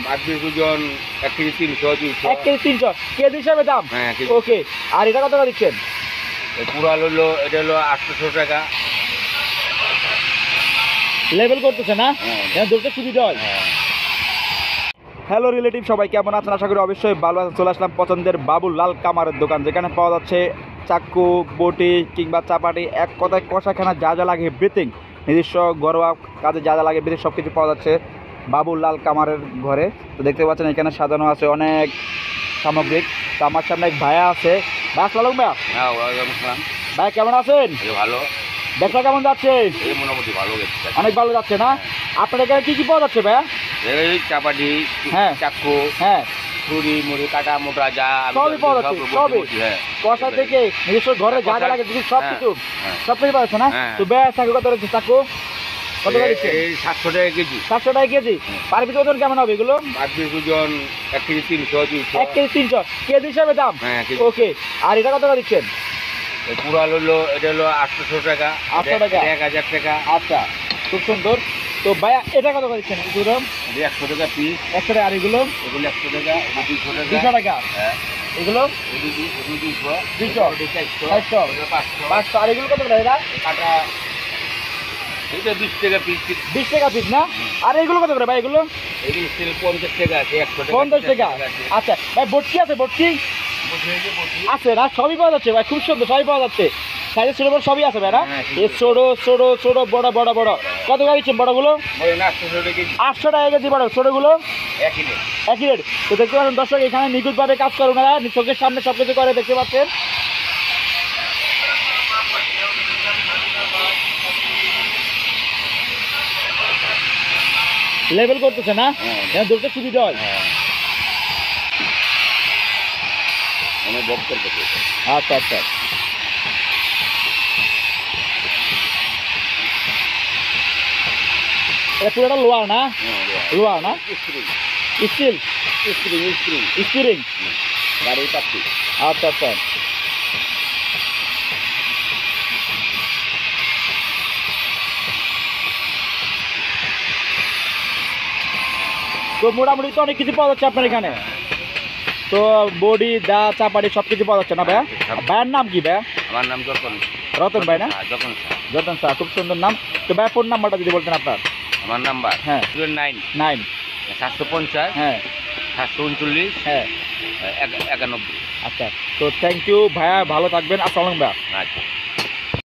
মাছের ওজন 1 KG 300 200। 1 KG 300 KG হিসাবে দাম। হ্যাঁ কেজি। ওকে, আর এটা কত টাকা দিচ্ছেন? পুরাল হলো এটা হলো 800 টাকা। লেভেল করতেছে না, হ্যাঁ। এটা ধরতে সুবিধা হয়। হ্যাঁ। হ্যালো রিলেটিভ, সবাই কেমন আছেন? আশা করি অবশ্যই ভালো আছেন। চলে আসলাম পছন্দের বাবুল লাল কামারের দোকান, যেখানে পাওয়া যাচ্ছে চাকু, বটি কিংবা চাপাটি, এক কথায় কষাখানা যা যা লাগে এভরিথিং, নিজস্ব ঘরোয়া কাজে যা যা লাগে এভরিথিং সব কিছু পাওয়া যাচ্ছে বাবুল লাল কামারের ঘরে। তো দেখতে পাচ্ছেন এখানে সাজানো আছে অনেক সামগ্রিক। তো আমার সামনে এক ভাইয়া আছে। ভাই আসসালাম ভাইয়া। হ্যাঁ ওয়ালাইকুম আসসালাম। ভাই কেমন আছেন? ভালো। ব্যবসা কেমন যাচ্ছে? এই মোটামুটি ভালো গেছে। অনেক ভালো যাচ্ছে না? আপনার এখানে কী কী পাওয়া যাচ্ছে ভাইয়া? এই চাপাটি, হ্যাঁ। চাকু, হ্যাঁ, ছুরি মুড়ি কাটা মোটা যা সবই পাওয়া যাচ্ছে, সবই। হ্যাঁ। কষা থেকে নিজস্ব ঘরে যা যা লাগে সব কিছু, হ্যাঁ। সব কিছু পাওয়া যাচ্ছে না? হ্যাঁ। তো ভাইয়া চাকু কত রয়েছে? চাকু কত করে দিচ্ছে? এই 700 টাকা কেজি। 700 টাকা কেজি। পার পিস ওজন কেমন হবে এগুলো? মাছের ওজন 1 কেজি 300 200। 1 কেজি 300 কেজি হিসাবে দাম। হ্যাঁ কেজি। ওকে, আর এটা কত টাকা দিচ্ছেন? পুরাল হলো এটা হলো 800 টাকা। 800 টাকা। 1000 টাকা। আচ্ছা, খুব সুন্দর। তো ভাইয়া এটা কত করে দিচ্ছেন? এগুলো 100 টাকা পিস। 100 টাকা। আর এগুলো এগুলো 100 টাকা, এগুলো 200 টাকা। 200 টাকা। হ্যাঁ। এগুলো এগুলো 200, 200, 400, 500, 500। আর এগুলো কত করে এরা? কাটা এটা 20 টাকা পিস। 20 টাকা পিস না? আর এগুলো কত করে ভাই? এগুলো এগুলো স্টিল 50 টাকা আছে, 100 টাকা। 50 টাকা। আচ্ছা ভাই, বটকি আছে? বটকি আছে না? সবই পাওয়া যাচ্ছে ভাই, খুব সুন্দর, সবই পাওয়া যাচ্ছে। সাইজের ছোট বড় সবই আছে ভাই না? এই ছোট ছোট ছোট বড় বড় বড় কত করে দিচ্ছেন বড়গুলো? 800 টাকা কেজি। 800 টাকা কেজি বড়, ছোটগুলো 1 কিলো। একই রেট। তো দেখতে পাচ্ছেন দর্শক, এখানে নিখুঁতভাবে কাজ করে ওনারা, চোখের সামনে সব কিছু করে, দেখতে পাচ্ছেন। লেভেল করতেছে না, এটা ধরতে সুবিধা হয়। অনেক বক করতেছে। আচ্ছা আচ্ছা। এটা পুরোটা লোহার না? লোহার না, স্টিল স্টিরিং গাড়ির পাচ্ছি। আচ্ছা আচ্ছা। তো মোটামুটি তো অনেক কিছু পাওয়া যাচ্ছে আপনার এখানে। তো বডি দা চাপাটি সব কিছু পাওয়া যাচ্ছে না ভাইয়া? ভাইয়ের নাম কি ভাইয়া? আমার নাম যতন। রতন ভাই না? যতন। রতন স্যার, খুব সুন্দর নাম। তো ভাইয়া ফোন নাম্বারটা যদি বলতেন আপনার। আমার নাম্বার হ্যাঁ 09 750 হ্যাঁ 739 হ্যাঁ 91। আচ্ছা, তো থ্যাংক ইউ ভাইয়া, ভালো থাকবেন। আসসালাম ভাইয়া। আচ্ছা।